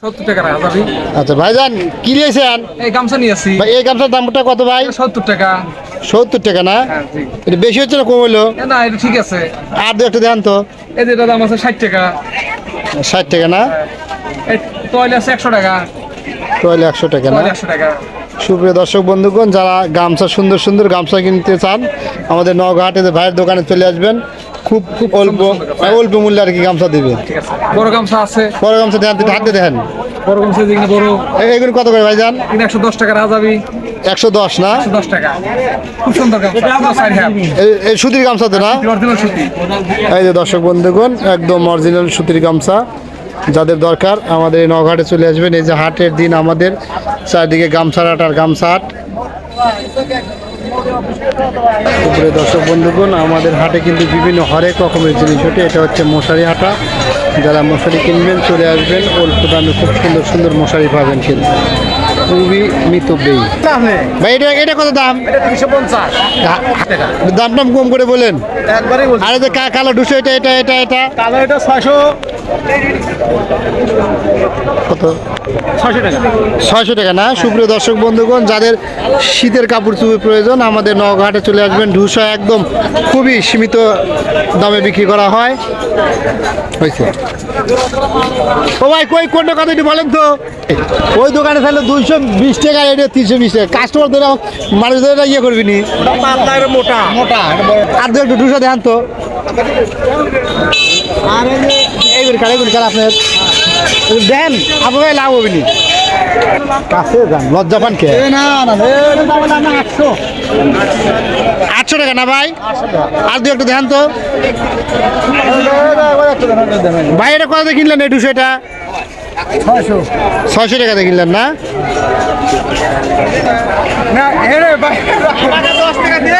70 টাকা রাখা যাবে। আচ্ছা ভাইজান কি নিয়েছেন? এই গামছা নিয়েছি ভাই এই গামছার দামটা কত ভাই? 70 টাকা। 70 টাকা না? হ্যাঁ জি। এটা বেশি হচ্ছে না কম হলো? না এটা ঠিক আছে। আর দু একটা দেন তো। এই যে এটা দাম আছে 60 টাকা। 60 টাকা না? এই তৈল আছে 100 টাকা। তাহলে 100 টাকা না? তৈল 100 টাকা। সুপ্রিয় দর্শক বন্ধুগণ, যারা গামছা সুন্দর সুন্দর গামছা কিনতে চান আমাদের নওগাঁহাটে ভাইয়ের দোকানে চলে আসবেন। খুব খুব অল্প অল্প মূল্যে আর কি গামছা দিবে। ঠিক আছে। বড় গামছা আছে। বড় গামছা দেন, হাতে দেখেন। বড় গামছা যেগুলো বড় এগুলো কত করে ভাইজান? 110 টাকা রাখা যাবে। 110 না? 110 টাকা। খুব সুন্দর গামছা। পুরো সাইড হ্যাপ। এই সুতির গামছা তো না? অরিজিনাল সুতি। এই যে দর্শক বন্ধুগণ, একদম অরিজিনাল সুতির গামছা যাদের দরকার আমাদের এই নওগাঁহাটে চলে আসবেন। এই যে হাটের দিন আমাদের চারদিকে গামছার হাট আর গামছা হাট। উপরে দর্শক বন্ধুগণ, আমাদের হাটে কিন্তু বিভিন্ন হরেক রকমের জিনিস ওঠে। এটা হচ্ছে মশারি হাটা। যারা মশারি কিনবেন চলে আসবেন, অল্প দামে খুব সুন্দর সুন্দর মশারি পাবেন কিন্তু খুবই মিতব্যয়ী। ভাই এটা কত দাম? এটা 350 টাকা। দাম টাম কম করে বলেন। একবারই বলছি। আর এই যে কালো দুশো এটা এটা এটা এটা কালো এটা 600 কত? 600 টাকা। 600 টাকা না? সুপ্রিয় দর্শক বন্ধুগণ, যাদের শীতের কাপড় চুপড় প্রয়োজন আমাদের নওগাঁহাটে চলে আসবেন। ঢুসা একদম খুবই সীমিত দামে বিক্রি করা হয়। হয়েছে ও ভাই, কই কোনটা কথা একটু বলেন তো। ওই দোকানে তাহলে 220 টাকা, এটা 320 টাকা। কাস্টমার ধরে মানুষ ধরে ইয়ে করবি নি। মোটা মোটা। আর দু একটু ঢুসা দেখান তো। আর এইগুলি কার আপনার দেন, আপনার লাভ হবে নি। কাছে যান, লজ্জা পান কে? না না 800 টাকা না ভাই? আর দু একটা দেখান তো ভাই। এটা কত দিয়ে কিনলেন এই 200 টা? 600 টাকা দিয়ে কিনলেন না? না, 10 টাকা দিয়ে